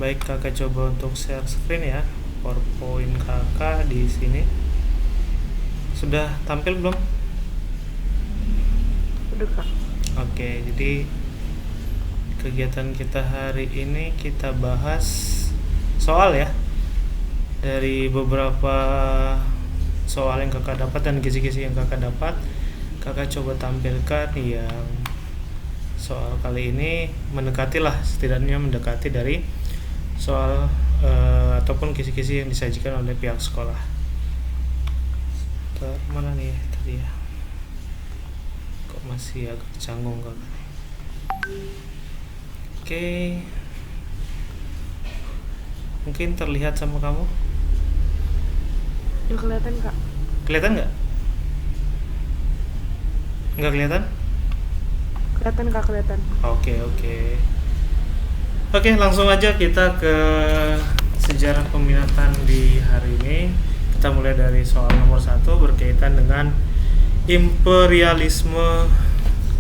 Baik, kakak coba untuk share screen ya. PowerPoint kakak di sini. Sudah tampil belum? Udah kak. Oke, jadi kegiatan kita hari ini kita bahas soal ya. Dari beberapa soal yang kakak dapat dan kisi-kisi yang kakak dapat, kakak coba tampilkan yang soal kali ini setidaknya mendekati dari soal ataupun kisi-kisi yang disajikan oleh pihak sekolah. Mana nih tadi ya? Kok masih agak canggung kan? Oke. Mungkin terlihat sama kamu? Udah kelihatan kak. Kelihatan nggak? Nggak kelihatan? Kelihatan kak, kelihatan. Oke, langsung aja kita ke sejarah peminatan di hari ini. Kita mulai dari soal nomor 1 berkaitan dengan imperialisme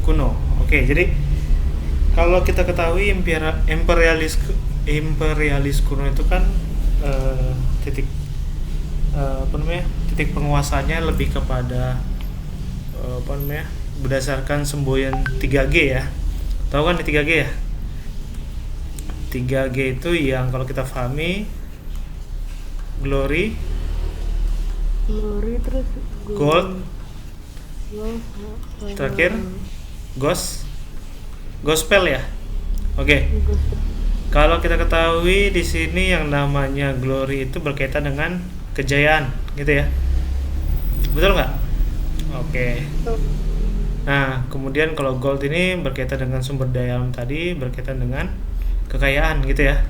kuno. Oke, jadi kalau kita ketahui imperialis kuno itu kan titik penguasanya lebih kepada berdasarkan semboyan 3G ya. Tahu kan di 3G ya? 3G itu yang kalau kita pahami glory, terus gold, terakhir gospel ya. Oke. Kalau kita ketahui di sini yang namanya glory itu berkaitan dengan kejayaan, gitu ya. Betul nggak? Oke. Nah, kemudian kalau gold ini berkaitan dengan sumber daya alam tadi, berkaitan dengan kekayaan, gitu ya.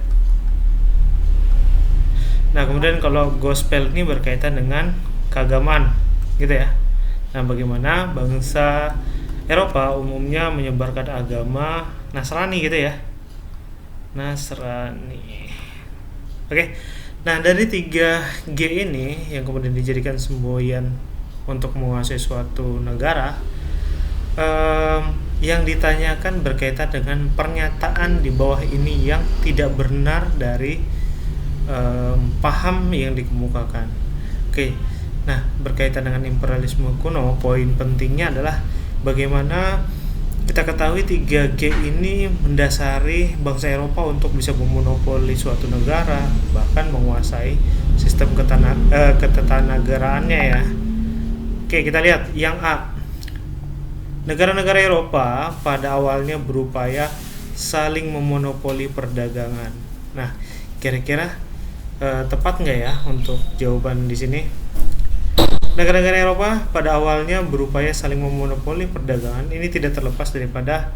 Nah, kemudian kalau gospel ini berkaitan dengan keagamaan, gitu ya. Nah, bagaimana bangsa Eropa umumnya menyebarkan agama Nasrani, gitu ya. Nasrani. Oke. Nah, dari 3G ini yang kemudian dijadikan semboyan untuk menguasai suatu negara, yang ditanyakan berkaitan dengan pernyataan di bawah ini yang tidak benar dari paham yang dikemukakan. Oke. Nah, berkaitan dengan imperialisme kuno, poin pentingnya adalah bagaimana kita ketahui 3G ini mendasari bangsa Eropa untuk bisa memonopoli suatu negara, bahkan menguasai sistem ketenagaraannya ya. Oke, kita lihat yang A. Negara-negara Eropa pada awalnya berupaya saling memonopoli perdagangan. Nah, kira-kira tepat nggak ya untuk jawaban di sini? Negara-negara Eropa pada awalnya berupaya saling memonopoli perdagangan. Ini tidak terlepas daripada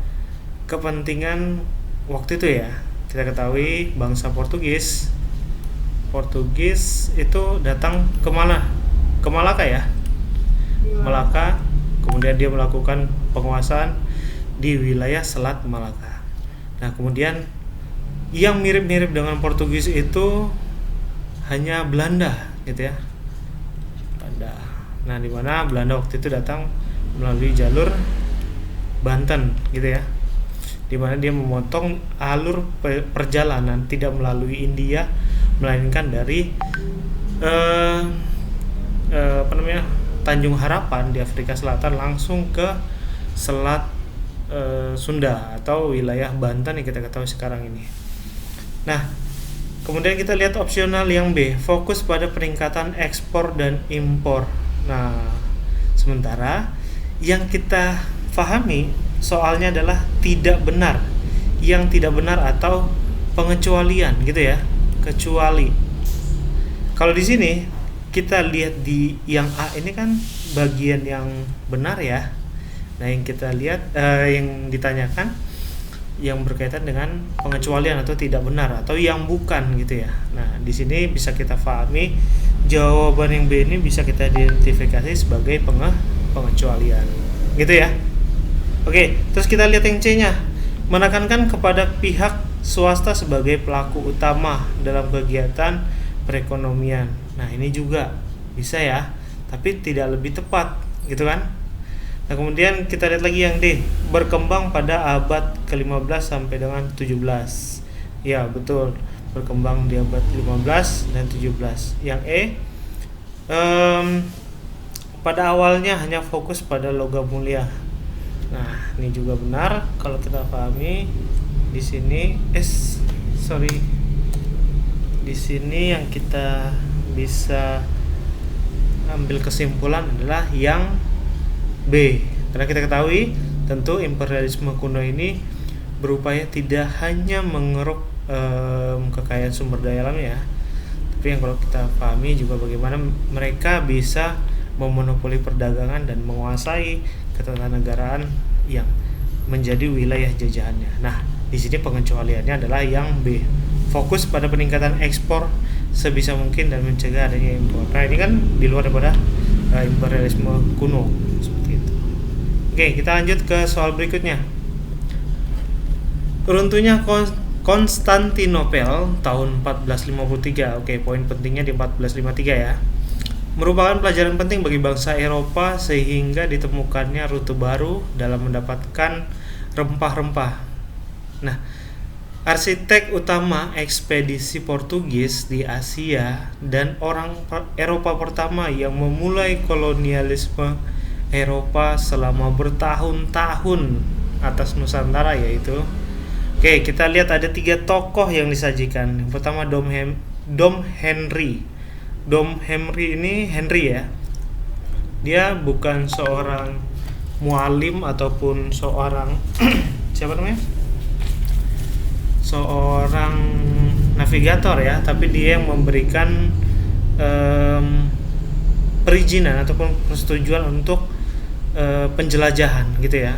kepentingan waktu itu ya. Kita ketahui bangsa Portugis itu datang ke mana? Ke Malaka ya. Malaka, kemudian dia melakukan penguasaan di wilayah Selat Malaka. Nah, kemudian yang mirip-mirip dengan Portugis itu hanya Belanda, gitu ya. Belanda. Nah, di mana Belanda waktu itu datang melalui jalur Banten, gitu ya. Di mana dia memotong alur perjalanan tidak melalui India, melainkan dari Tanjung Harapan di Afrika Selatan langsung ke Selat Sunda atau wilayah Banten yang kita ketahui sekarang ini. Nah, kemudian kita lihat opsional yang B, fokus pada peningkatan ekspor dan impor. Nah, sementara yang kita pahami soalnya adalah tidak benar. Yang tidak benar atau pengecualian gitu ya. Kecuali. Kalau di sini kita lihat di yang A ini kan bagian yang benar ya. Nah, yang kita lihat yang ditanyakan yang berkaitan dengan pengecualian atau tidak benar atau yang bukan gitu ya. Nah, di sini bisa kita pahami jawaban yang B ini bisa kita identifikasi sebagai pengecualian. Gitu ya. Oke, terus kita lihat yang C-nya. Menekankan kepada pihak swasta sebagai pelaku utama dalam kegiatan perekonomian. Nah, ini juga bisa ya, tapi tidak lebih tepat, gitu kan? Nah, kemudian kita lihat lagi yang D, berkembang pada abad ke-15 sampai dengan 17. Ya, betul. berkembang di abad 15 dan 17. Yang E, pada awalnya hanya fokus pada logam mulia. Nah, ini juga benar kalau kita pahami di sini. Di sini yang kita bisa ambil kesimpulan adalah yang B. Karena kita ketahui tentu imperialisme kuno ini berupaya tidak hanya mengeruk kekayaan sumber daya alamnya, tapi yang kalau kita pahami juga bagaimana mereka bisa memonopoli perdagangan dan menguasai ketatanegaraan yang menjadi wilayah jajahannya. Nah, di sini pengecualiannya adalah yang B, fokus pada peningkatan ekspor sebisa mungkin dan mencegah adanya impor. Nah, ini kan di luar daripada imperialisme kuno seperti itu. Oke, kita lanjut ke soal berikutnya. Runtuhnya Konstantinopel tahun 1453. Oke, poin pentingnya di 1453 ya. Merupakan pelajaran penting bagi bangsa Eropa sehingga ditemukannya rute baru dalam mendapatkan rempah-rempah. Nah, arsitek utama ekspedisi Portugis di Asia dan orang Eropa pertama yang memulai kolonialisme Eropa selama bertahun-tahun atas Nusantara yaitu, oke, kita lihat ada 3 tokoh yang disajikan. Yang pertama Dom Henry. Dom Henry ini Henry ya. Dia bukan seorang mualim ataupun seorang siapa namanya? Seorang navigator ya, tapi dia yang memberikan perizinan ataupun persetujuan untuk penjelajahan gitu ya.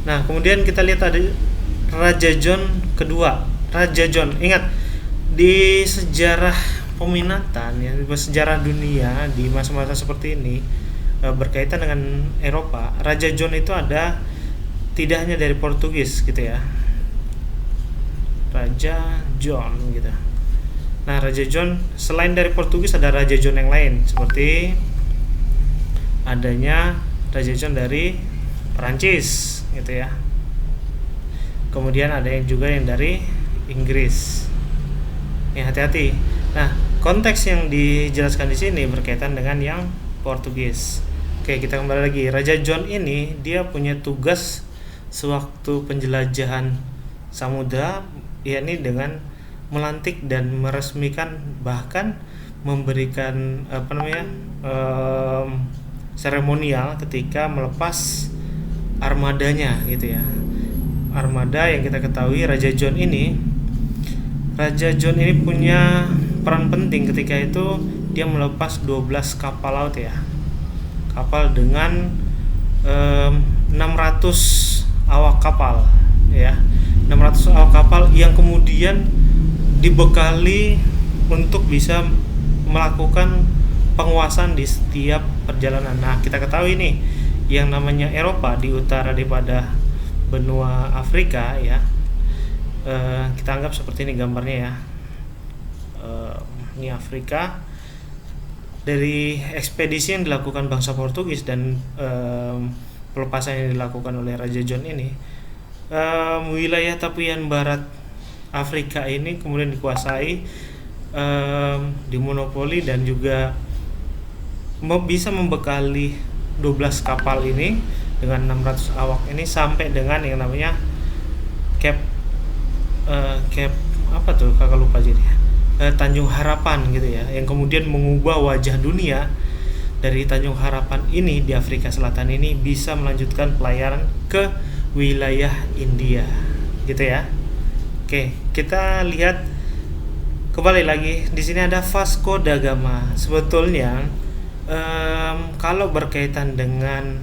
Nah, kemudian kita lihat ada Raja John kedua. Raja John, ingat di sejarah peminatan ya, di sejarah dunia di masa-masa seperti ini berkaitan dengan Eropa, Raja John itu ada tidak hanya dari Portugis gitu ya. Raja John gitu. Nah, Raja John selain dari Portugis ada Raja John yang lain seperti adanya Raja John dari Perancis gitu ya. Kemudian ada yang juga yang dari Inggris. Ya, hati-hati. Nah, konteks yang dijelaskan di sini berkaitan dengan yang Portugis. Oke, kita kembali lagi. Raja John ini dia punya tugas sewaktu penjelajahan samudra, yakni dengan melantik dan meresmikan, bahkan memberikan seremonial ketika melepas armadanya gitu ya. Armada yang kita ketahui Raja John ini punya peran penting ketika itu. Dia melepas 12 kapal laut ya, kapal dengan 600 awak kapal ya, 600 awak kapal yang kemudian dibekali untuk bisa melakukan penguasaan di setiap perjalanan. Nah, kita ketahui nih yang namanya Eropa di utara daripada benua Afrika ya, kita anggap seperti ini gambarnya ya. Ini Afrika. Dari ekspedisi yang dilakukan bangsa Portugis dan pelepasan yang dilakukan oleh Raja John ini, wilayah tepian barat Afrika ini kemudian dikuasai, dimonopoli dan juga bisa membekali 12 kapal ini dengan 600 awak ini sampai dengan yang namanya Cape apa tuh, kakak lupa jadi Tanjung Harapan gitu ya, yang kemudian mengubah wajah dunia. Dari Tanjung Harapan ini di Afrika Selatan ini bisa melanjutkan pelayaran ke wilayah India gitu ya. Oke, kita lihat kembali lagi di sini ada Vasco da Gama. Sebetulnya kalau berkaitan dengan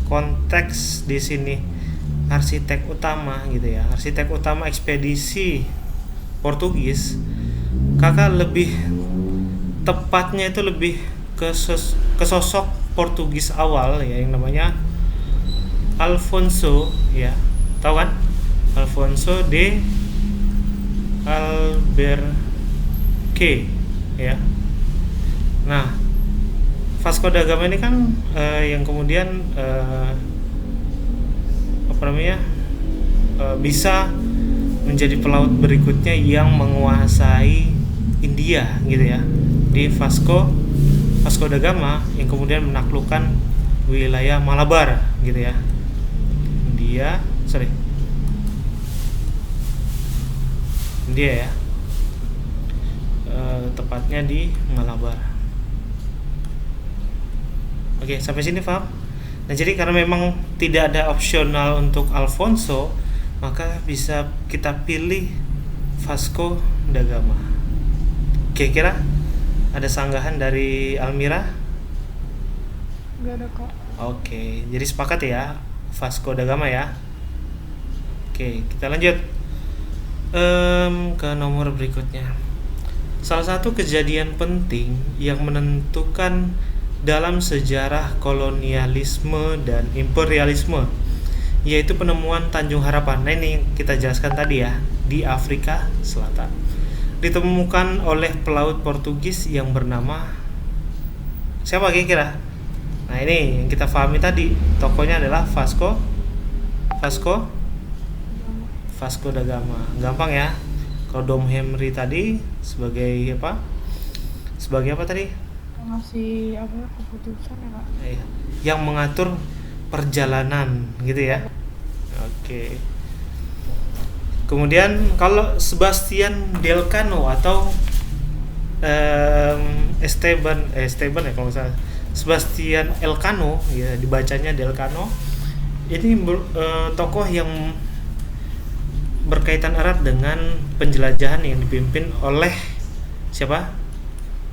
konteks di sini arsitek utama gitu ya, arsitek utama ekspedisi Portugis, kakak lebih tepatnya itu lebih ke sosok Portugis awal ya, yang namanya Alfonso ya, tahu kan? Alfonso de Albuquerque ya. Nah, Vasco da Gama ini kan yang kemudian bisa menjadi pelaut berikutnya yang menguasai India gitu ya, di Vasco da Gama yang kemudian menaklukkan wilayah Malabar gitu ya. India ya, tepatnya di Malabar. Oke, sampai sini paham? Nah, jadi karena memang tidak ada opsional untuk Alfonso, maka bisa kita pilih Vasco da Gama. Kira-kira ada sanggahan dari Almira? Nggak ada kok. Oke, jadi sepakat ya, Vasco da Gama ya. Oke, kita lanjut ke nomor berikutnya. Salah satu kejadian penting yang menentukan dalam sejarah kolonialisme dan imperialisme yaitu penemuan Tanjung Harapan. Nah, ini kita jelaskan tadi ya, di Afrika Selatan. Ditemukan oleh pelaut Portugis yang bernama siapa kira-kira? Nah, ini yang kita pahami tadi, tokohnya adalah Vasco da Gama. Gampang ya. Kalau Dom Henry tadi sebagai apa? Sebagai apa tadi? Ngasih apa keputusan ya, Kak? Yang mengatur perjalanan gitu ya. Oke. Kemudian kalau Sebastian Delcano atau Esteban ya kalau nggak salah, Sebastian Elcano ya, dibacanya Delcano. Ini tokoh yang berkaitan erat dengan penjelajahan yang dipimpin oleh siapa?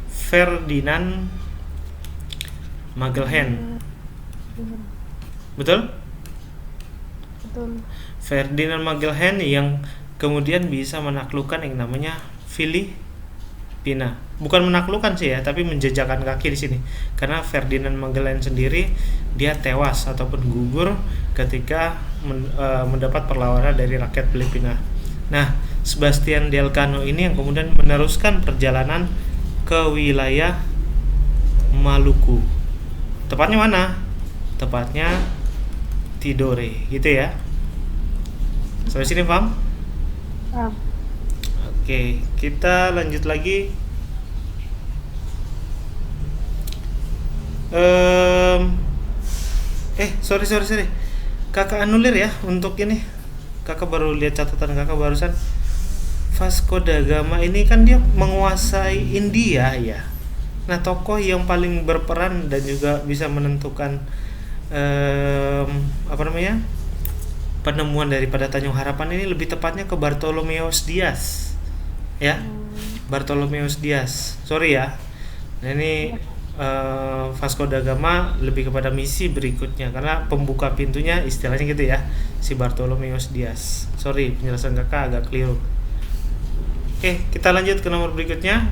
Ferdinand Magellan. Betul? Ferdinand Magellan yang kemudian bisa menaklukkan yang namanya Filipina. Bukan menaklukkan sih ya, tapi menjejakkan kaki di sini. Karena Ferdinand Magellan sendiri dia tewas ataupun gugur ketika mendapat perlawanan dari rakyat Filipina. Nah, Sebastian Delcano ini yang kemudian meneruskan perjalanan ke wilayah Maluku. Tepatnya mana? Tepatnya Tidore, gitu ya. Sampai sini paham? Paham. Oke, kita lanjut lagi. Sorry. Kakak anulir ya untuk ini. Kakak baru lihat catatan kakak barusan. Vasco da Gama ini kan dia menguasai India ya. Nah, tokoh yang paling berperan dan juga bisa menentukan penemuan daripada Tanjung Harapan ini lebih tepatnya ke Bartolomeus Dias ya. Bartolomeus Dias, sorry ya. Nah, ini Vasco da Gama lebih kepada misi berikutnya karena pembuka pintunya istilahnya gitu ya, si Bartolomeus Dias. Sorry, penjelasan kakak agak keliru. Oke, kita lanjut ke nomor berikutnya.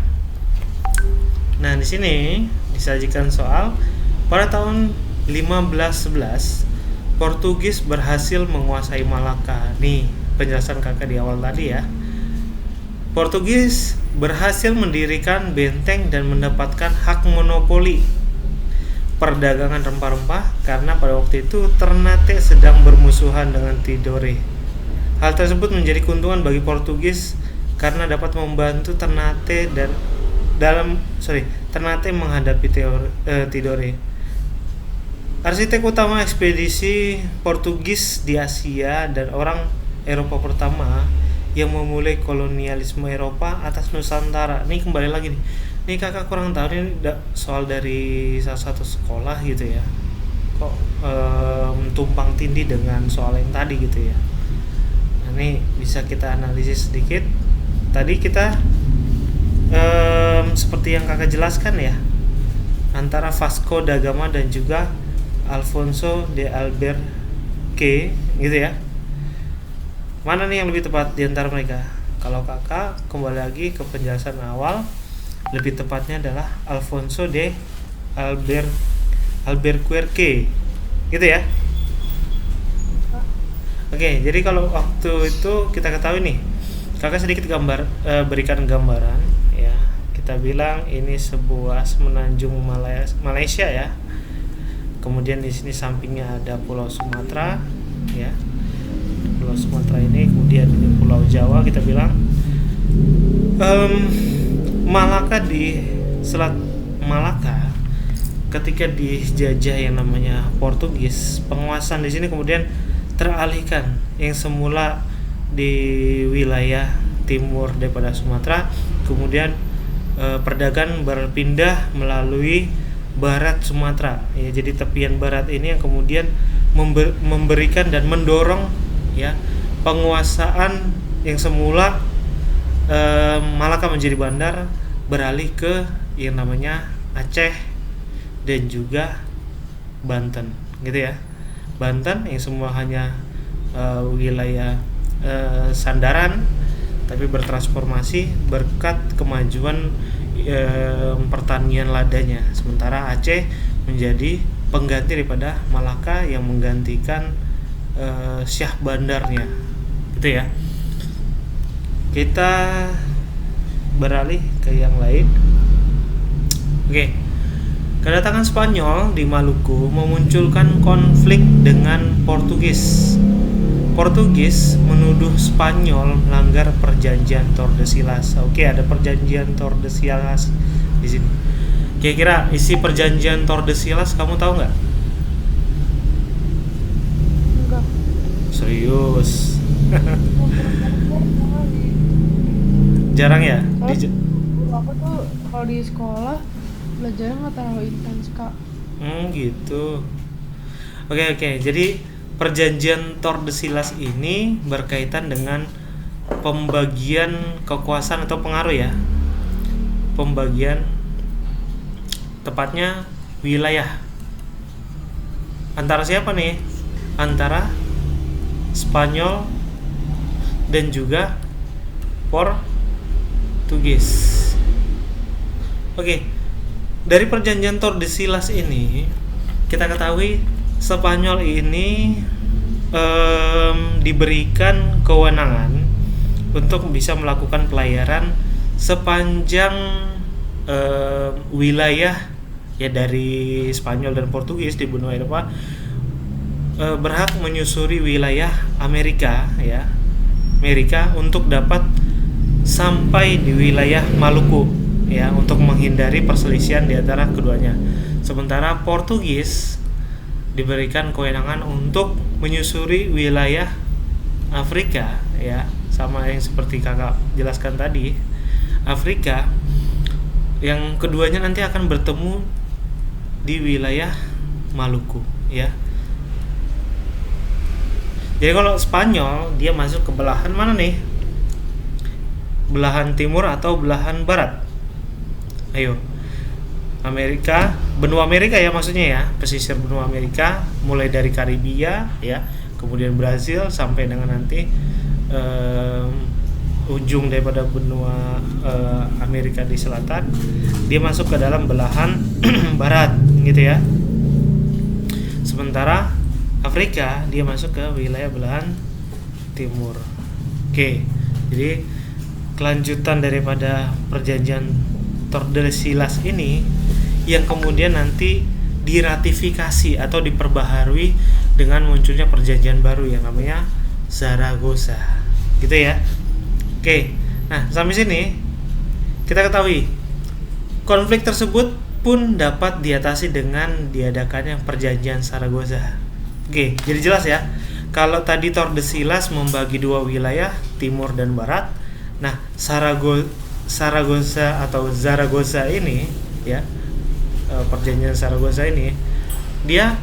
Nah, di sini disajikan soal pada tahun 1511 Portugis berhasil menguasai Malaka. Nih, penjelasan kakak di awal tadi ya. Portugis berhasil mendirikan benteng dan mendapatkan hak monopoli perdagangan rempah-rempah karena pada waktu itu Ternate sedang bermusuhan dengan Tidore. Hal tersebut menjadi keuntungan bagi Portugis karena dapat membantu Ternate menghadapi Tidore. Arsitek utama ekspedisi Portugis di Asia dan orang Eropa pertama yang memulai kolonialisme Eropa atas Nusantara. Ini kembali lagi nih. Ini kakak kurang tahu ini soal dari salah satu sekolah gitu ya. Kok tumpang tindih dengan soal yang tadi gitu ya. Nah, ini bisa kita analisis sedikit. Tadi kita seperti yang kakak jelaskan ya, antara Vasco da Gama dan juga Alfonso de Albuquerque gitu ya. Mana nih yang lebih tepat di antara mereka? Kalau kakak kembali lagi ke penjelasan awal, lebih tepatnya adalah Alfonso de Albuquerque gitu ya. Oke, jadi kalau waktu itu kita ketahui nih, kakak sedikit berikan gambaran ya. Kita bilang ini sebuah semenanjung Malaysia ya. Kemudian di sini sampingnya ada Pulau Sumatera ya. Pulau Sumatera ini, kemudian ini Pulau Jawa kita bilang. Malaka, di Selat Malaka ketika dijajah yang namanya Portugis, penguasaan di sini kemudian teralihkan yang semula di wilayah timur daripada Sumatera, kemudian perdagangan berpindah melalui barat Sumatera ya. Jadi tepian barat ini yang kemudian memberikan dan mendorong ya penguasaan yang semula Malaka menjadi bandar beralih ke yang namanya Aceh dan juga Banten gitu ya. Banten yang semua hanya wilayah sandaran, tapi bertransformasi berkat kemajuan pertanian ladanya. Sementara Aceh menjadi pengganti daripada Malaka yang menggantikan Syah Bandarnya gitu ya. Kita beralih ke yang lain. Oke. Kedatangan Spanyol di Maluku memunculkan konflik dengan Portugis. Portugis menuduh Spanyol melanggar perjanjian Tordesillas. Oke, ada perjanjian Tordesillas di sini. Kira-kira isi perjanjian Tordesillas kamu tahu nggak? Enggak. Serius? Jarang ya? Aku tuh kalau di sekolah belajarnya nggak terlalu intens kak. Gitu. Oke. Jadi perjanjian Tordesillas ini berkaitan dengan pembagian kekuasaan atau pengaruh ya. Pembagian, tepatnya wilayah. Antara siapa nih? Antara Spanyol dan juga Portugis. Oke. Dari perjanjian Tordesillas ini kita ketahui Spanyol ini diberikan kewenangan untuk bisa melakukan pelayaran sepanjang wilayah ya dari Spanyol dan Portugis di benua Eropa, berhak menyusuri wilayah Amerika ya, Amerika untuk dapat sampai di wilayah Maluku ya, untuk menghindari perselisihan di antara keduanya. Sementara Portugis diberikan kewenangan untuk menyusuri wilayah Afrika ya, sama yang seperti kakak jelaskan tadi, Afrika, yang keduanya nanti akan bertemu di wilayah Maluku ya. Jadi kalau Spanyol dia masuk ke belahan mana nih? Belahan timur atau belahan barat? Ayo. Amerika, benua Amerika ya maksudnya ya, pesisir benua Amerika, mulai dari Karibia ya, kemudian Brazil sampai dengan nanti ujung daripada benua Amerika di selatan, dia masuk ke dalam belahan barat gitu ya. Sementara Afrika dia masuk ke wilayah belahan timur. Oke, jadi kelanjutan daripada perjanjian Tordesillas ini yang kemudian nanti diratifikasi atau diperbaharui dengan munculnya perjanjian baru yang namanya Zaragoza gitu ya. Oke, nah sampai sini kita ketahui konflik tersebut pun dapat diatasi dengan diadakannya perjanjian Zaragoza. Oke, jadi jelas ya, kalau tadi Tordesillas membagi dua wilayah timur dan barat, nah Zaragoza atau Zaragoza ini ya, perjanjian Zaragoza ini dia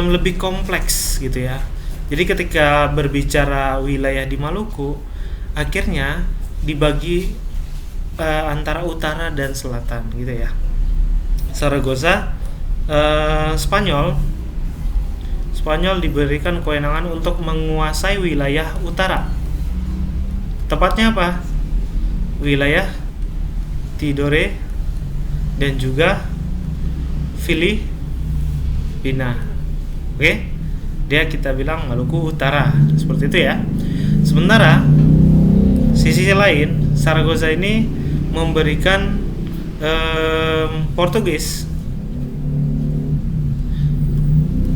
lebih kompleks gitu ya. Jadi ketika berbicara wilayah di Maluku, akhirnya dibagi antara utara dan selatan gitu ya. Zaragoza, Spanyol diberikan kewenangan untuk menguasai wilayah utara. Tepatnya apa? Wilayah Tidore dan juga Filipina. Oke? Dia kita bilang Maluku Utara, seperti itu ya. Sementara sisi lain, Zaragoza ini memberikan Portugis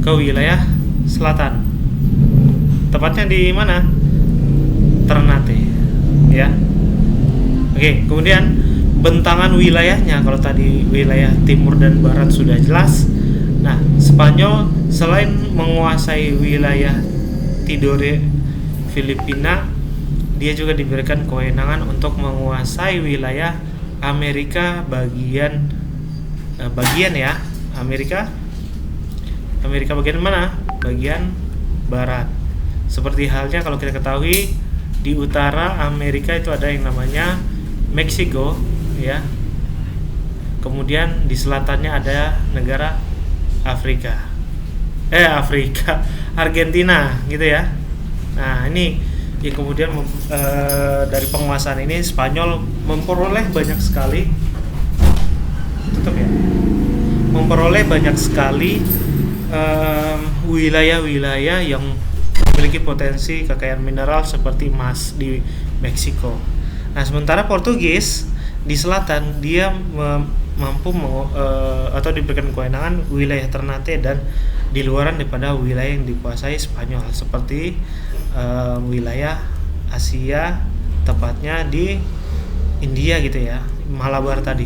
ke wilayah selatan. Tepatnya di mana? Ternate, ya. Oke, kemudian bentangan wilayahnya, kalau tadi wilayah timur dan barat sudah jelas. Nah, Spanyol selain menguasai wilayah Tidore Filipina, dia juga diberikan kewenangan untuk menguasai wilayah Amerika bagian ya, Amerika bagian mana? Bagian barat. Seperti halnya kalau kita ketahui di utara Amerika itu ada yang namanya Meksiko, ya. Kemudian di selatannya ada negara Argentina, gitu ya. Nah, ini yang kemudian dari penguasaan ini Spanyol memperoleh banyak sekali wilayah-wilayah yang memiliki potensi kekayaan mineral seperti emas di Meksiko. Nah, sementara Portugis di selatan dia mampu atau diberikan kewenangan wilayah Ternate dan di luaran daripada wilayah yang dikuasai Spanyol, seperti wilayah Asia, tepatnya di India gitu ya, Malabar tadi.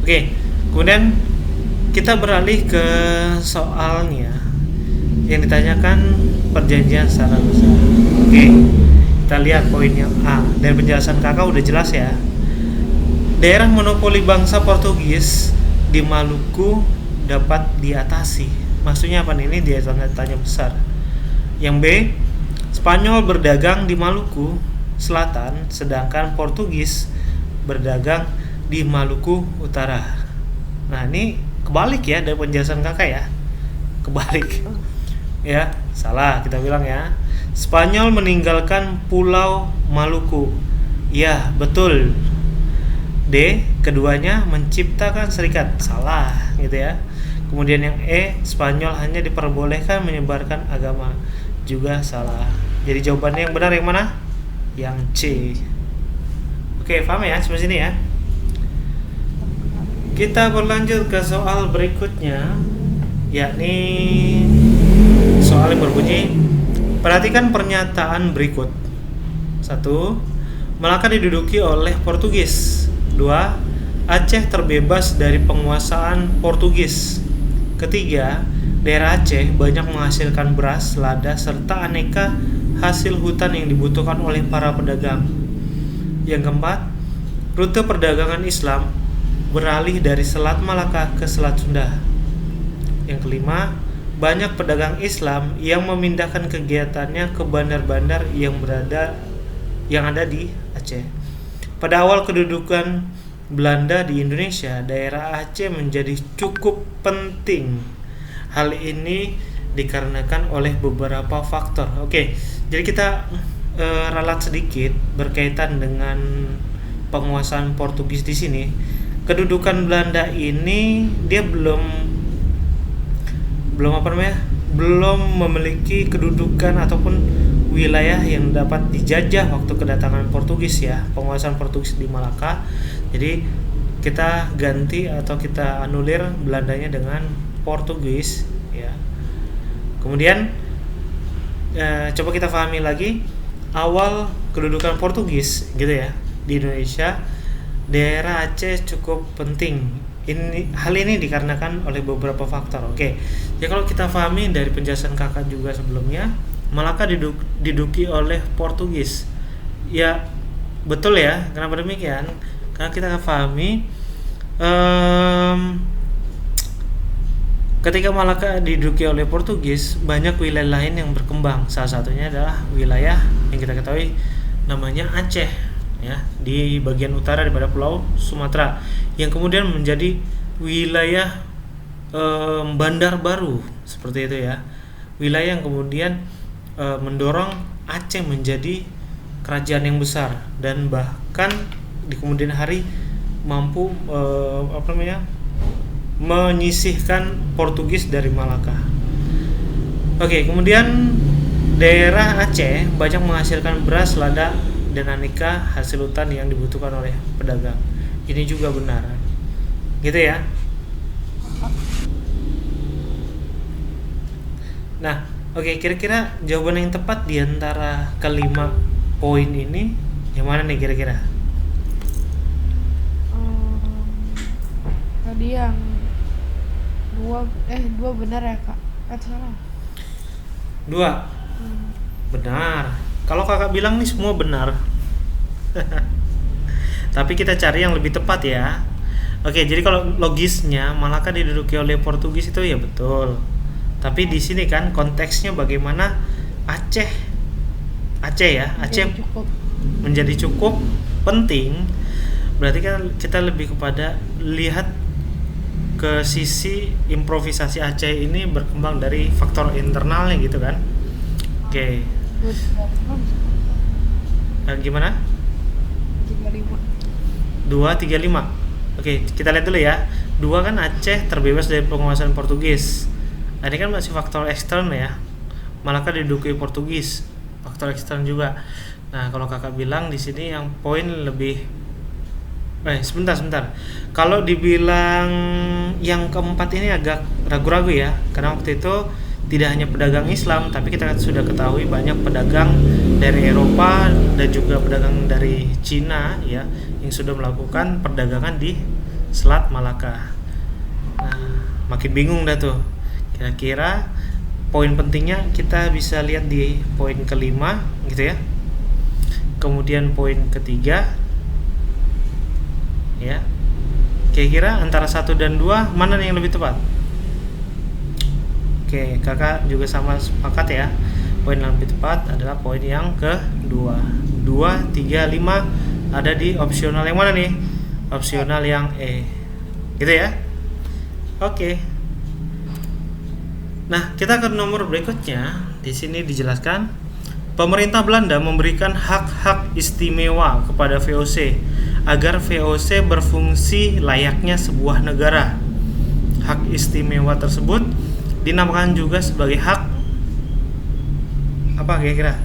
Oke, kemudian kita beralih ke soalnya yang ditanyakan perjanjian secara besar. Oke, kita lihat poin yang A. Dari penjelasan kakak udah jelas ya. Daerah monopoli bangsa Portugis di Maluku dapat diatasi. Maksudnya apa nih? Ini dia tanya besar. Yang B, Spanyol berdagang di Maluku Selatan, sedangkan Portugis berdagang di Maluku Utara. Nah, ini kebalik ya dari penjelasan kakak ya. Kebalik. Ya, salah kita bilang ya. Spanyol meninggalkan Pulau Maluku. Ya, betul. D, keduanya menciptakan serikat. Salah gitu ya. Kemudian yang E, Spanyol hanya diperbolehkan menyebarkan agama. Juga salah. Jadi jawabannya yang benar yang mana? Yang C. Oke, paham ya sampai sini ya. Kita berlanjut ke soal berikutnya, yakni soal yang berbunyi, perhatikan pernyataan berikut. 1. Melaka diduduki oleh Portugis. 2. Aceh terbebas dari penguasaan Portugis. Ketiga, daerah Aceh banyak menghasilkan beras, lada, serta aneka hasil hutan yang dibutuhkan oleh para pedagang. Yang keempat, rute perdagangan Islam beralih dari Selat Malaka ke Selat Sunda. Yang kelima, banyak pedagang Islam yang memindahkan kegiatannya ke bandar-bandar yang ada di Aceh. Pada awal kedudukan Belanda di Indonesia, daerah Aceh menjadi cukup penting. Hal ini dikarenakan oleh beberapa faktor. Oke, jadi kita ralat sedikit berkaitan dengan penguasaan Portugis di sini. Kedudukan Belanda ini dia belum memiliki kedudukan ataupun wilayah yang dapat dijajah waktu kedatangan Portugis ya, penguasaan Portugis di Malaka. Jadi kita ganti atau kita anulir Belandanya dengan Portugis ya. Kemudian coba kita pahami lagi awal kedudukan Portugis gitu ya di Indonesia. Daerah Aceh cukup penting. Hal ini dikarenakan oleh beberapa faktor. Oke. Ya kalau kita pahami dari penjelasan kakak juga sebelumnya, Malaka diduduki oleh Portugis. Ya, betul ya. Kenapa demikian? Karena kita pahami ketika Malaka diduduki oleh Portugis, banyak wilayah lain yang berkembang. Salah satunya adalah wilayah yang kita ketahui namanya Aceh. Ya, di bagian utara daripada Pulau Sumatera yang kemudian menjadi wilayah bandar baru seperti itu ya, wilayah yang kemudian mendorong Aceh menjadi kerajaan yang besar dan bahkan di kemudian hari mampu menyisihkan Portugis dari Malaka. Oke, kemudian daerah Aceh banyak menghasilkan beras, lada, dan aneka hasil hutan yang dibutuhkan oleh pedagang. Ini juga benar, gitu ya. Nah, Oke, kira-kira jawaban yang tepat di antara kelima poin ini yang mana nih kira-kira? Em, tadi yang dua benar ya kak? Salah. Dua, Hmm. benar. Kalau kakak bilang nih semua benar. Tapi kita cari yang lebih tepat ya. Oke, jadi kalau logisnya Malaka diduduki oleh Portugis itu ya betul. Tapi di sini kan konteksnya bagaimana Aceh, Aceh ya, Aceh Jadi cukup. menjadi cukup penting. Berarti kan kita lebih kepada lihat ke sisi improvisasi Aceh ini berkembang dari faktor internalnya gitu kan. Oke, Dua tiga lima bisa. gimana? 35. 235. Oke, kita lihat dulu ya. Dua kan Aceh terbebas dari penguasaan Portugis. Nah, ini kan masih faktor ekstern ya. Malaka diduduki Portugis, faktor ekstern juga. Nah, kalau kakak bilang di sini yang poin lebih sebentar. Kalau dibilang yang keempat ini agak ragu-ragu ya, karena waktu itu tidak hanya pedagang Islam, tapi kita sudah ketahui banyak pedagang dari Eropa dan juga pedagang dari Cina ya, yang sudah melakukan perdagangan di Selat Malaka. Nah, makin bingung dah tuh. Kira-kira poin pentingnya kita bisa lihat di poin kelima gitu ya. Kemudian poin ketiga ya. Kira-kira antara 1 dan 2 mana nih yang lebih tepat? Oke, kakak juga sama sepakat ya. Poin yang lebih tepat adalah poin yang kedua. 2, 3, 5 ada di opsional yang mana nih? Opsional yang E. Gitu ya. Oke. Nah, kita ke nomor berikutnya. Di sini dijelaskan pemerintah Belanda memberikan hak-hak istimewa kepada VOC agar VOC berfungsi layaknya sebuah negara. Hak istimewa tersebut dinamakan juga sebagai hak apa kira-kira?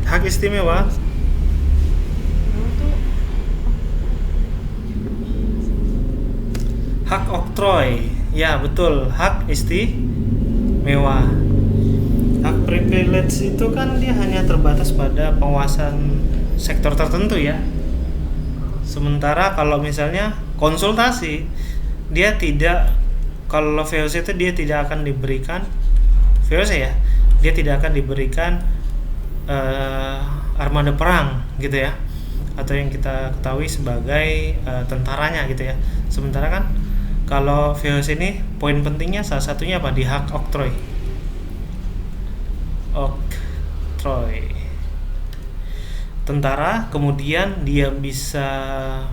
Hak istimewa Dulu tuh hak oktroy. Ya, betul, hak istimewa. Hak privilege itu kan dia hanya terbatas pada penguasaan sektor tertentu ya. Sementara kalau misalnya konsultasi, dia tidak, kalau VOC itu dia tidak akan diberikan VOC ya, dia tidak akan diberikan armada perang gitu ya, atau yang kita ketahui sebagai tentaranya gitu ya. Sementara kan kalau VOC ini poin pentingnya salah satunya apa, di hak oktroy. Tentara kemudian dia bisa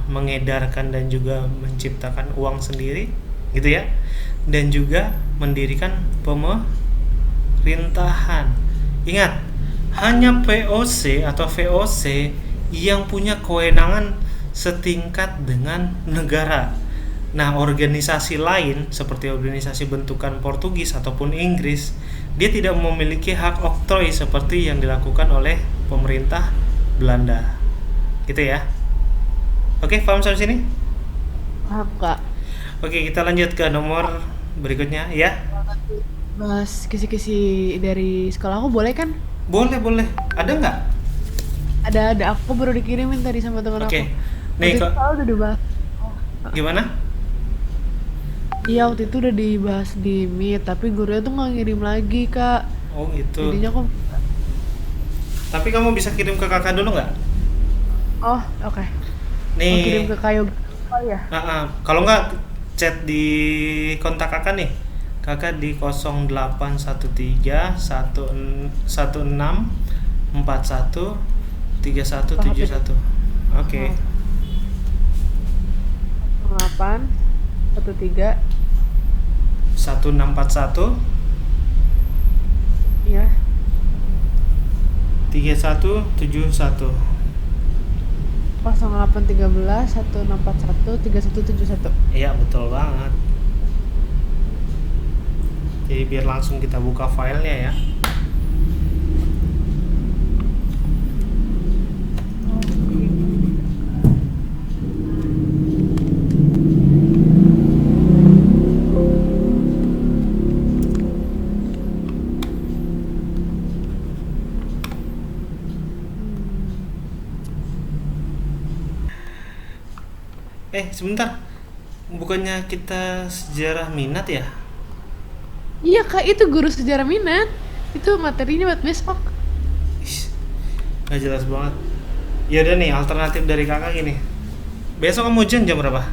mengedarkan dan juga menciptakan uang sendiri gitu ya, dan juga mendirikan pemerintahan. Ingat, hanya POC atau VOC yang punya kewenangan setingkat dengan negara. Nah, organisasi lain seperti organisasi bentukan Portugis ataupun Inggris, dia tidak memiliki hak oktroy seperti yang dilakukan oleh pemerintah Belanda. Gitu ya. Oke, paham sampai sini? paham kak. Oke, kita lanjut ke nomor berikutnya ya. Bahas kisi-kisi dari sekolah aku boleh kan? Boleh. Ada nggak? Ada. Aku baru dikirimin tadi sama teman Oke. aku. Nih Waktu itu kok soal udah dibahas. gimana? Iya waktu itu udah dibahas di Meet, tapi gurunya tuh nggak ngirim lagi kak. Oh, gitu. Jadinya aku, Tapi kamu bisa kirim ke kakak dulu nggak? oh oke. Mau kirim Nih, ke Kayo. Oh ya. kalau nggak chat di kontak kakak nih. Kakak di 0813 16 41 3171. Oke. 8 13 1641 ya 3171. 0813 1641 3171. Iya, betul banget. Jadi biar langsung kita buka filenya ya. Sebentar, bukannya kita sejarah minat ya? Iya kak, itu guru sejarah minat. Itu materinya buat besok. Ih, nggak jelas banget. Ya udah nih, alternatif dari kakak gini. Besok kamu ujian jam berapa?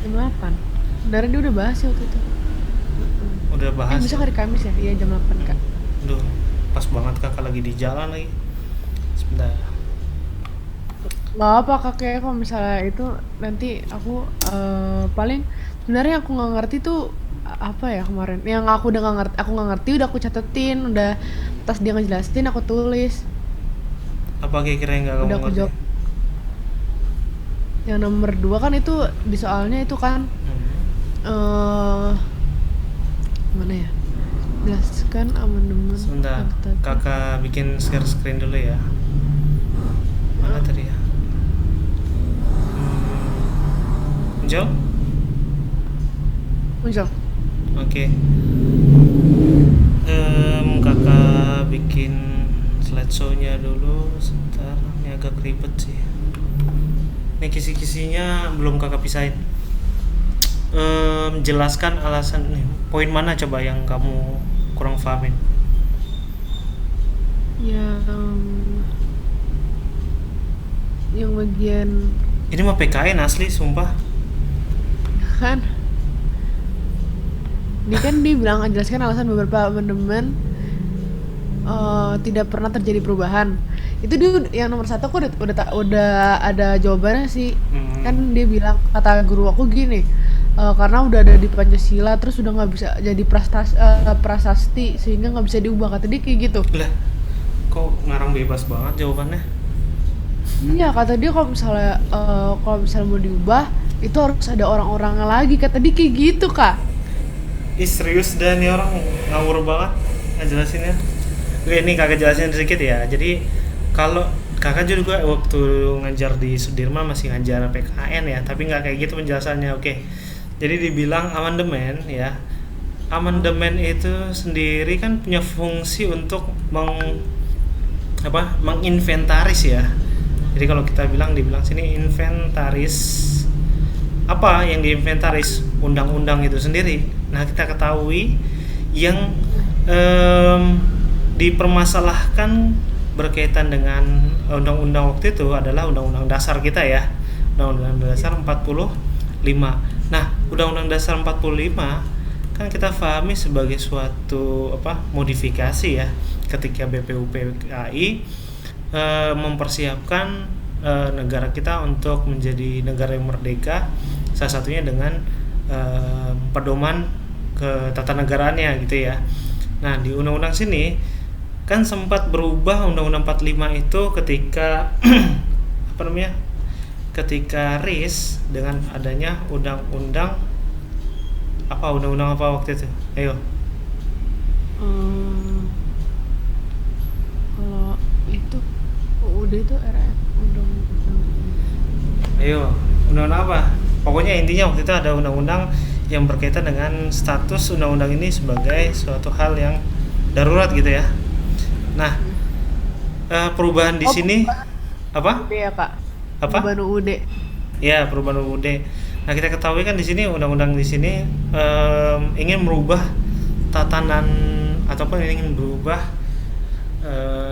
Jam 8. Sebenarnya dia udah bahas ya waktu itu. Udah bahas ya? Besok hari Kamis ya? Iya jam 8 kak. Duh, pas banget kakak lagi di jalan lagi. Sebentar. Gak apa kak, kayak kalau misalnya itu nanti aku paling sebenarnya aku nggak ngerti tuh apa ya kemarin. Yang aku nggak ngerti udah aku catetin, udah pas dia ngejelasin aku tulis, Apa kira-kira yang nggak kamu udah aku ngerti? jawab. Yang nomor 2 kan itu di soalnya itu kan Hmm. eh mana ya? Jelaskan amandemen Sebentar, tentatif. kakak bikin share screen dulu ya. Mana tadi ya? Muncul? Muncul. Oke. Kakak bikin slideshow-nya dulu. Sebentar, ini agak ribet sih. Ini kisi-kisinya belum kakak pisahin. Jelaskan alasan nih. Poin mana coba yang kamu kurang pahamin? Yang bagian Ini mah PKN asli, sumpah. kan dia bilang jelaskan alasan beberapa amandemen tidak pernah terjadi perubahan. Itu dia yang nomor satu aku udah ada jawabannya sih. Hmm. Kan dia bilang kata guru aku gini, karena udah ada di Pancasila terus udah nggak bisa jadi prasasti sehingga nggak bisa diubah kata dia kayak gitu. Lah, kok ngarang bebas banget jawabannya? Iya kata dia kalau misalnya mau diubah itu harus ada orang-orangnya lagi kata dia kayak gitu kak. Ih serius dah nih orang ngawur banget ngejelasinnya. Oke, ini kakak jelasin sedikit ya. Jadi kalau kakak juga waktu ngajar di Sudirman masih ngajar PKN ya, tapi nggak kayak gitu penjelasannya. Oke. Jadi dibilang amandemen ya. Amandemen itu sendiri kan punya fungsi untuk menginventaris ya. Jadi kalau kita dibilang sini inventaris, apa yang diinventaris undang-undang itu sendiri. Nah kita ketahui yang dipermasalahkan berkaitan dengan undang-undang waktu itu adalah undang-undang dasar kita ya, undang-undang dasar 45. Nah undang-undang dasar 45 kan kita pahami sebagai suatu modifikasi ya, ketika BPUPKI mempersiapkan negara kita untuk menjadi negara yang merdeka, salah satunya dengan pedoman ketatanegaraannya gitu ya. Nah di undang-undang sini kan sempat berubah undang-undang 45 itu ketika ketika RIS dengan adanya undang-undang apa waktu itu, ayo. Hmm, kalau itu udah itu RF undang-undang. Ayo, undang-undang apa? Pokoknya intinya waktu itu ada undang-undang yang berkaitan dengan status undang-undang ini sebagai suatu hal yang darurat gitu ya. Nah, perubahan di Oh, sini apa? UUD ya kak, Apa? perubahan UUD. Ya, perubahan UUD. Nah, kita ketahui kan di sini undang-undang di sini ingin merubah tatanan ataupun ingin berubah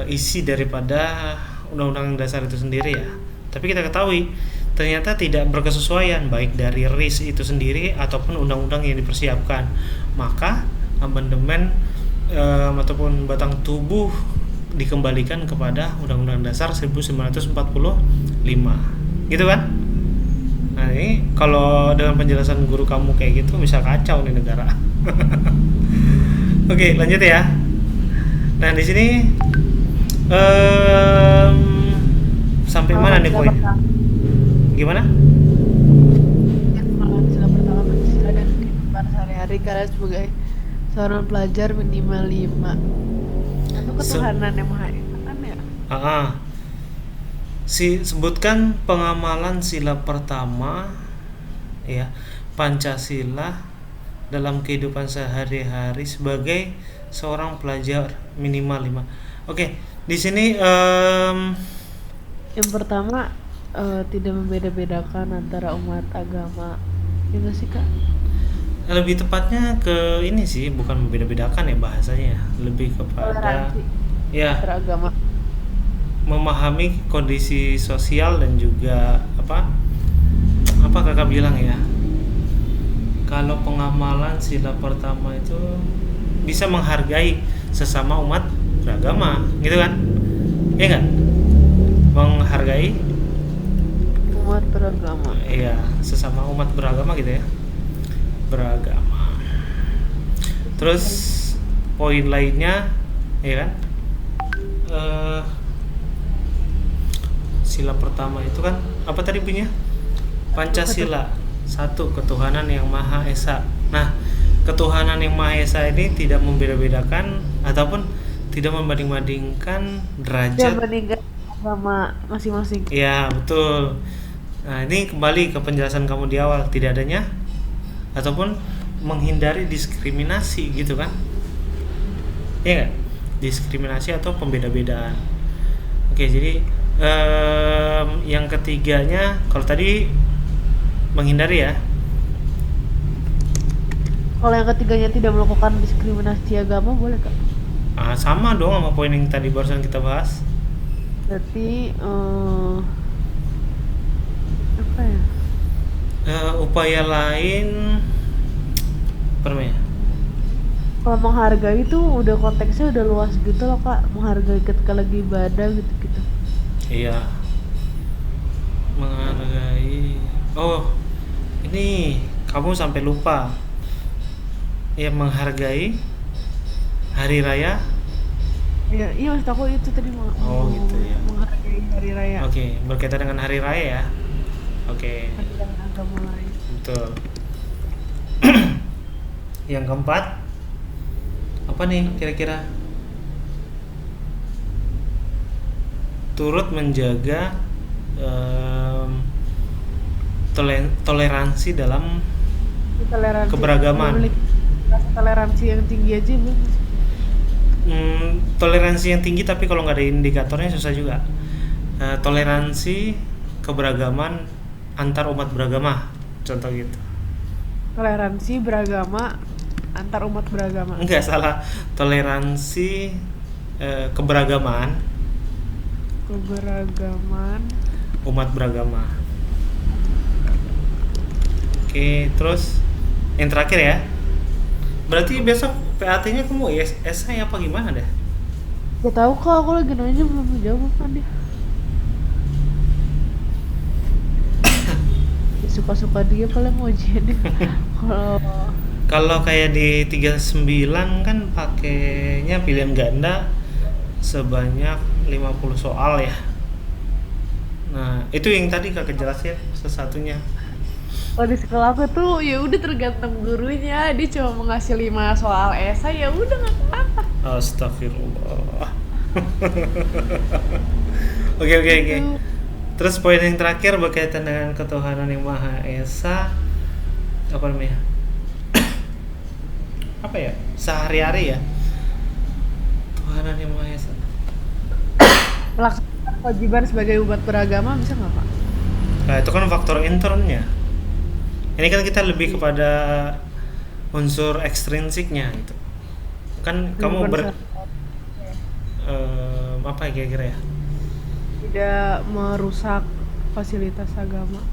isi daripada undang-undang dasar itu sendiri ya. Tapi kita ketahui ternyata tidak berkesesuaian baik dari RIS itu sendiri ataupun undang-undang yang dipersiapkan. Maka amandemen ataupun batang tubuh dikembalikan kepada Undang-Undang Dasar 1945. Gitu kan? Nah, ini kalau dengan penjelasan guru kamu kayak gitu bisa kacau nih negara. Oke, lanjut ya. Nah, di sini em, sampai mana nih poin? Gimana? Sila pertama Pancasila dan kehidupan sehari-hari kalian sebagai seorang pelajar minimal 5. Atau ketuhanan yang maha esa kan ya. Sebutkan pengamalan sila pertama ya, Pancasila dalam kehidupan sehari-hari sebagai seorang pelajar minimal 5. Oke, di sini Yang pertama tidak membeda-bedakan antara umat agama. Ya nggak sih Kak? Lebih tepatnya ke ini sih, bukan membeda-bedakan ya bahasanya ya, lebih kepada Toleransi ya beragama. memahami kondisi sosial dan juga apa kakak bilang ya, kalau pengamalan sila pertama itu bisa menghargai sesama umat beragama gitu kan, ya nggak, menghargai Umat beragama. ya sesama umat beragama gitu ya, beragama. Terus poin lainnya ya kan, eh, sila pertama itu kan apa tadi punya, Pancasila, satu ketuhanan yang maha esa. Nah, ketuhanan yang maha esa ini tidak membeda-bedakan ataupun tidak membanding-bandingkan Dia derajat. meninggal agama masing-masing. Ya betul. Nah ini kembali ke penjelasan kamu di awal, tidak adanya ataupun menghindari diskriminasi gitu kan, ya nggak, diskriminasi atau pembeda-bedaan. Oke, jadi yang ketiganya, kalau tadi menghindari ya. Kalau yang ketiganya tidak melakukan diskriminasi agama boleh Kak? Sama dong sama poin yang tadi barusan kita bahas. Berarti apa ya? Upaya lain apa namanya? Kalau menghargai itu udah konteksnya udah luas gitu loh Kak. Menghargai ketika lagi ibadah gitu-gitu. Iya, menghargai. Oh, ini kamu sampai lupa. Ya, menghargai hari raya. Iya, iya maksud aku itu tadi Oh, gitu ya. menghargai hari raya. Oke, berkaitan dengan hari raya ya. Oke, Hari raya agama lain. betul. Yang keempat, apa nih kira-kira? Turut menjaga toleransi dalam Toleransi. keberagaman. Memiliki rasa toleransi yang tinggi aja belum sih? Toleransi yang tinggi, tapi kalau nggak ada indikatornya susah juga. Toleransi keberagaman antar umat beragama, contoh gitu. Toleransi beragama antar umat beragama. Enggak salah, toleransi keberagaman Keberagaman. umat beragama. Oke, terus yang terakhir ya. Berarti besok PAT-nya kamu esai apa gimana deh? Gak tahu Kak, aku lagi nanya belum jawab kan dia. Ya, suka-suka dia paling ujiannya. Kalau Kalau kayak di 39 kan pakainya pilihan ganda sebanyak 50 soal ya. Nah, itu yang tadi Kakak jelasin sesatunya. kalau di sekolah aku tuh ya udah tergantung gurunya, dia cuma mau ngasih 5 soal esai ya udah nggak apa-apa. Astagfirullah. Oke. Gitu. Terus poin yang terakhir berkaitan dengan ketuhanan yang Maha Esa, apa namanya? Apa ya? Sehari-hari ya. Tuhanan yang Maha Esa. Melaksanakan kewajiban sebagai umat beragama bisa nggak Kak? Nah, itu kan faktor internnya. Ini kan kita lebih kepada unsur ekstrinsiknya gitu. Kan kamu apa ya kira-kira ya? Tidak merusak fasilitas agama.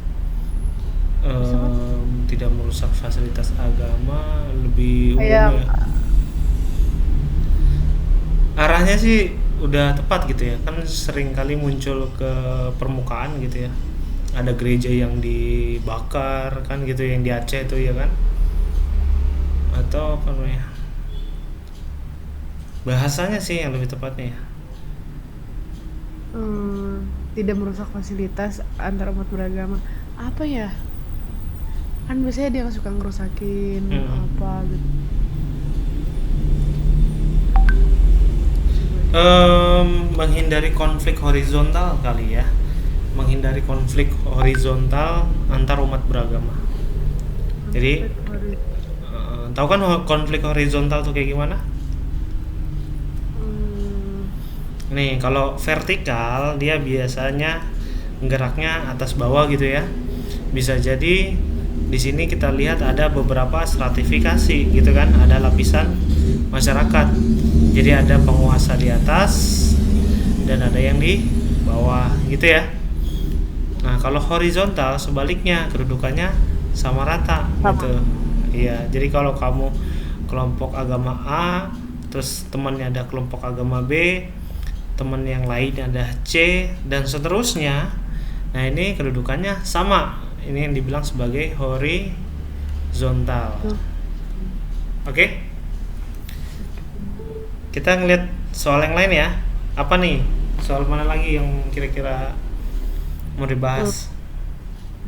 Tidak merusak fasilitas agama, lebih umum Kayak ya. Arahnya sih udah tepat gitu ya, kan sering kali muncul ke permukaan gitu ya, ada gereja yang dibakar kan gitu, yang di Aceh itu ya kan, atau apa namanya, bahasanya sih yang lebih tepatnya ya. tidak merusak fasilitas antar umat beragama. Apa ya? Kan biasanya dia yang suka ngerusakin apa gitu. Menghindari konflik horizontal kali ya, menghindari konflik horizontal antar umat beragama. Jadi tahu kan konflik horizontal tuh kayak gimana? Nih kalau vertikal dia biasanya geraknya atas bawah gitu ya. Bisa jadi di sini kita lihat ada beberapa stratifikasi gitu kan, ada lapisan masyarakat. Jadi ada penguasa di atas dan ada yang di bawah gitu ya. Nah, kalau horizontal sebaliknya kedudukannya sama rata gitu. Iya, jadi kalau kamu kelompok agama A, terus temannya ada kelompok agama B, teman yang lain ada C dan seterusnya. Nah, ini kedudukannya sama. Ini yang dibilang sebagai horizontal. Oke? Kita ngeliat soal yang lain ya. Apa nih? Soal mana lagi yang kira-kira mau dibahas?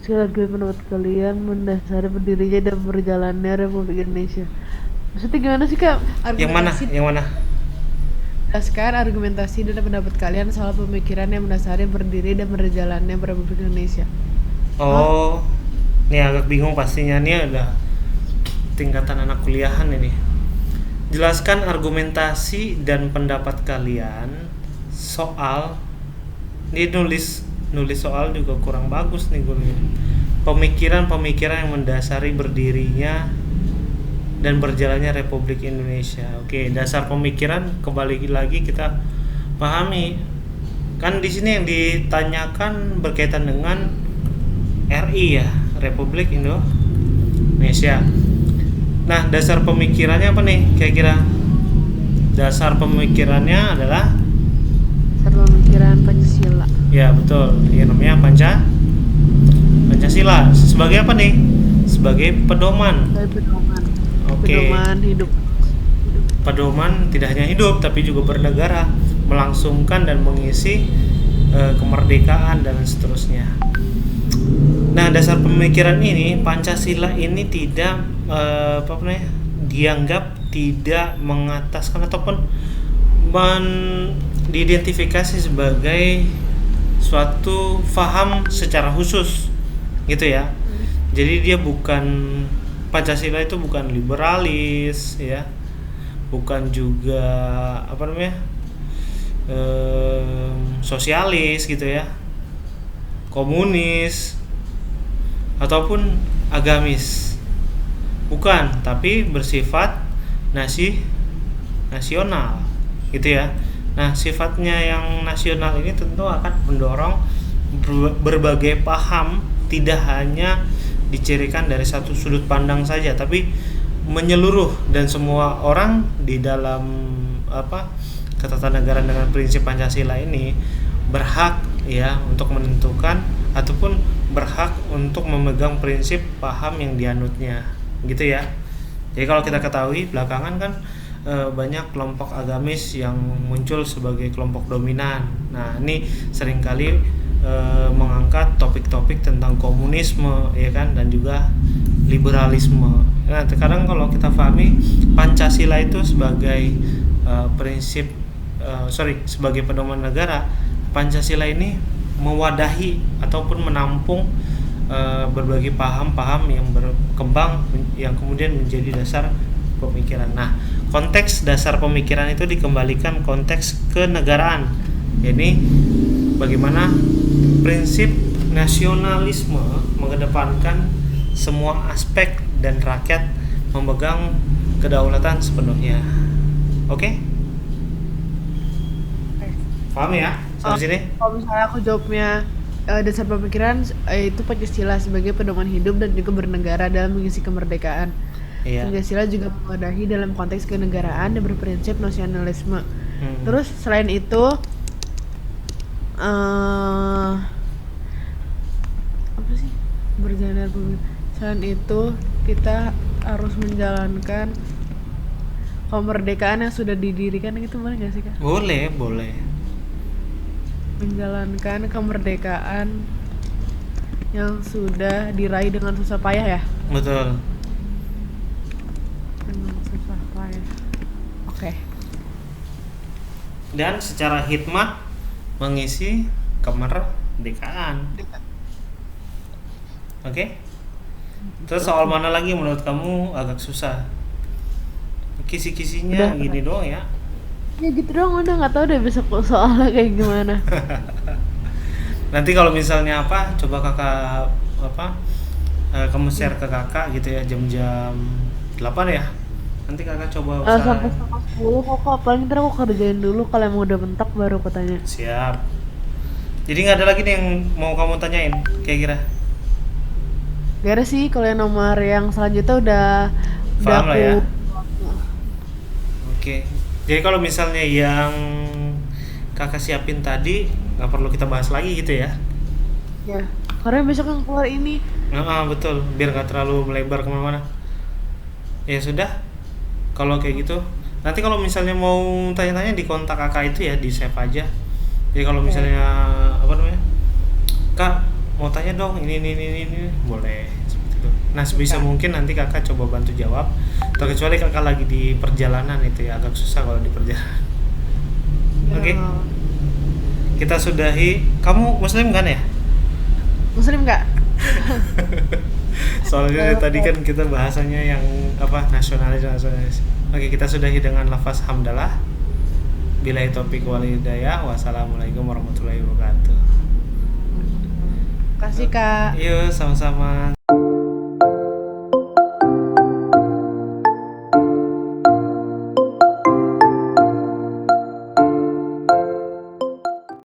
Sebagai pendapat kalian mendasari berdirinya dan berjalannya Republik Indonesia. Maksudnya gimana sih Kak? Yang mana? Yang mana? Jelaskan argumentasi dan pendapat kalian soal pemikiran yang mendasari berdiri dan berjalannya Republik Indonesia. Oh, ini agak bingung pastinya. Ini ada tingkatan anak kuliahan ini. Jelaskan argumentasi dan pendapat kalian soal. Ini nulis soal juga kurang bagus nih gue. Pemikiran-pemikiran yang mendasari berdirinya dan berjalannya Republik Indonesia. Oke, dasar pemikiran kembali lagi kita pahami. Kan di sini yang ditanyakan berkaitan dengan RI ya, Republik Indonesia. Nah, dasar pemikirannya apa nih kira-kira? Dasar pemikirannya adalah Dasar pemikiran Pancasila. ya betul, yang namanya Pancasila. Sebagai apa nih? Sebagai pedoman. Oke. Pedoman hidup. Pedoman tidak hanya hidup tapi juga bernegara, melangsungkan dan mengisi kemerdekaan dan seterusnya. Nah, dasar pemikiran ini, Pancasila ini tidak dianggap tidak mengataskan ataupun diidentifikasi sebagai suatu faham secara khusus gitu ya. Jadi dia bukan, Pancasila itu bukan liberalis ya, bukan juga sosialis gitu ya, komunis ataupun agamis, bukan, tapi bersifat nasional gitu ya. Nah, sifatnya yang nasional ini tentu akan mendorong berbagai paham, tidak hanya dicirikan dari satu sudut pandang saja, tapi menyeluruh, dan semua orang di dalam ketatanegaraan dengan prinsip Pancasila ini berhak ya untuk menentukan ataupun berhak untuk memegang prinsip paham yang dianutnya gitu ya. Jadi kalau kita ketahui belakangan kan banyak kelompok agamis yang muncul sebagai kelompok dominan. Nah, ini seringkali mengangkat topik-topik tentang komunisme ya kan, dan juga liberalisme. Nah, sekarang kalau kita pahami Pancasila itu sebagai sebagai pedoman negara, Pancasila ini mewadahi ataupun menampung berbagai paham-paham yang berkembang yang kemudian menjadi dasar pemikiran. Nah, konteks dasar pemikiran itu dikembalikan konteks kenegaraan. Jadi bagaimana prinsip nasionalisme mengedepankan semua aspek dan rakyat memegang kedaulatan sepenuhnya. Oke? Paham ya? Sampai sini? Kalau misalnya aku jawabnya dasar pemikiran itu Pancasila sebagai pedoman hidup dan juga bernegara dalam mengisi kemerdekaan. Iya. Pancasila juga mewadahi dalam konteks kenegaraan dan berprinsip nasionalisme. Terus selain itu apa sih berjalan republik? Selain itu kita harus menjalankan kemerdekaan yang sudah didirikan, gitu boleh nggak sih Kak? Boleh. Menjalankan kemerdekaan yang sudah diraih dengan susah payah ya? Betul. Dengan susah payah. Oke. Dan secara hikmat mengisi kemerdekaan. Oke? Terus soal mana lagi menurut kamu agak susah? Kisi-kisinya gini doang ya. Ya gitu dong, udah nggak tahu deh besok soalnya kayak gimana. Nanti kalau misalnya apa, coba kakak apa, kamu share ke kakak gitu ya jam-jam 8 ya. Nanti kakak coba Sampai usahain. setengah 10 kok kak, paling ntar aku kerjain dulu kalau emang udah bentak baru aku tanya. Siap. Jadi nggak ada lagi nih yang mau kamu tanyain, kayak kira. Gak ada sih, kalau yang nomor yang selanjutnya udah Paham lah aku. ya. Oke. Jadi kalau misalnya yang kakak siapin tadi nggak perlu kita bahas lagi gitu ya. Ya, karena besok yang keluar ini. Nah, betul. Biar nggak terlalu melebar kemana-mana. Ya sudah. Kalau kayak gitu. Nanti kalau misalnya mau tanya-tanya di kontak kakak itu ya di save aja. Jadi kalau Ya, misalnya apa namanya, kak mau tanya dong ini boleh seperti itu. Nah ya sebisa kak. mungkin nanti kakak coba bantu jawab. Terkecuali kakak lagi di perjalanan itu ya agak susah kalau di perjalanan. Oke, Ya. kita sudahi. Kamu muslim kan ya? Muslim nggak? Soalnya tadi kan kita bahasanya yang apa, nasionalis. Oke, kita sudahi dengan lafaz hamdalah. Billahi taufiq wal hidayah. Wassalamualaikum warahmatullahi wabarakatuh. Kasih kak. Yuk sama-sama.